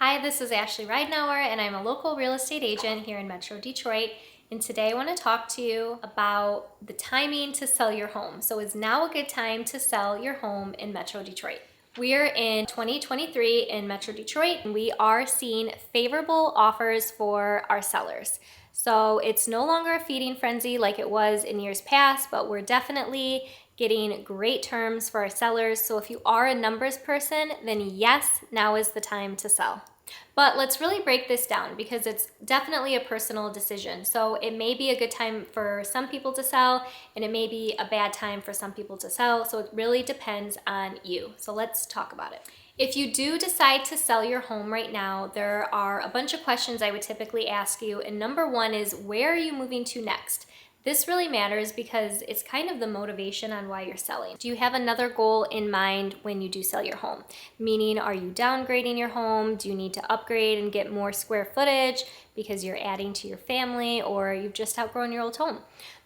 Hi, this is Ashley Ridenour, and I'm a local real estate agent here in Metro Detroit. And today I want to talk to you about the timing to sell your home. So is now a good time to sell your home in Metro Detroit? We are in 2023 in Metro Detroit, and we are seeing favorable offers for our sellers. So it's no longer a feeding frenzy like it was in years past, but we're definitely getting great terms for our sellers. So if you are a numbers person, then yes, now is the time to sell. But let's really break this down because it's definitely a personal decision. So it may be a good time for some people to sell and it may be a bad time for some people to sell. So it really depends on you. So let's talk about it. If you do decide to sell your home right now, there are a bunch of questions I would typically ask you. And number one is, where are you moving to next? This really matters because it's kind of the motivation on why you're selling. Do you have another goal in mind when you do sell your home? Meaning, are you downgrading your home? Do you need to upgrade and get more square footage because you're adding to your family, or you've just outgrown your old home?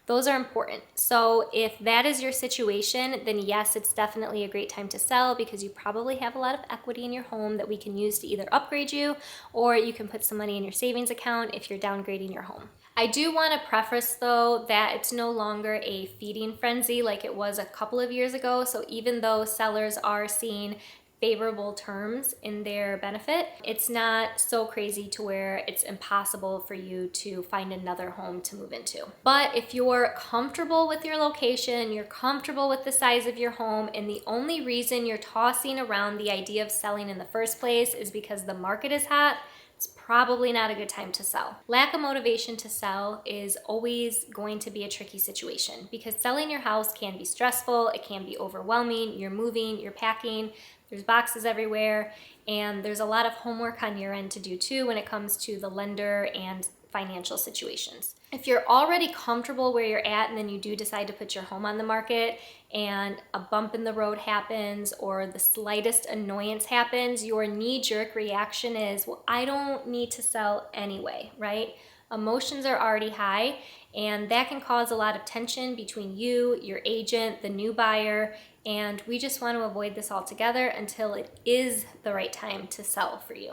Those are important. So if that is your situation, then yes, it's definitely a great time to sell because you probably have a lot of equity in your home that we can use to either upgrade you, or you can put some money in your savings account if you're downgrading your home. I do want to preface though that it's no longer a feeding frenzy like it was a couple of years ago. So even though sellers are seeing favorable terms in their benefit, it's not so crazy to where it's impossible for you to find another home to move into. But if you're comfortable with your location, you're comfortable with the size of your home, and the only reason you're tossing around the idea of selling in the first place is because the market is hot, it's probably not a good time to sell. Lack of motivation to sell is always going to be a tricky situation because selling your house can be stressful, it can be overwhelming, you're moving, you're packing, there's boxes everywhere, and there's a lot of homework on your end to do too when it comes to the lender and financial situations. If you're already comfortable where you're at and then you do decide to put your home on the market and a bump in the road happens or the slightest annoyance happens, your knee-jerk reaction is, well, I don't need to sell anyway, right? Emotions are already high, and that can cause a lot of tension between you, your agent, the new buyer, and we just want to avoid this altogether until it is the right time to sell for you.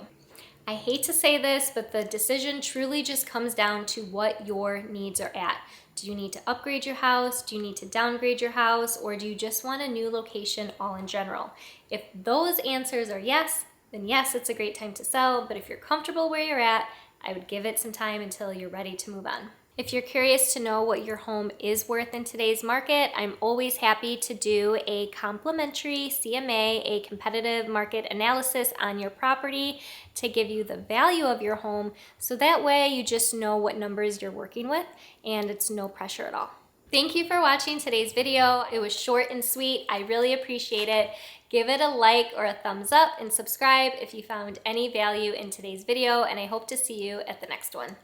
I hate to say this, but the decision truly just comes down to what your needs are at. Do you need to upgrade your house? Do you need to downgrade your house? Or do you just want a new location all in general? If those answers are yes, then yes, it's a great time to sell. But if you're comfortable where you're at, I would give it some time until you're ready to move on. If you're curious to know what your home is worth in today's market, I'm always happy to do a complimentary CMA, a competitive market analysis on your property to give you the value of your home. So that way you just know what numbers you're working with and it's no pressure at all. Thank you for watching today's video. It was short and sweet. I really appreciate it. Give it a like or a thumbs up and subscribe if you found any value in today's video, and I hope to see you at the next one.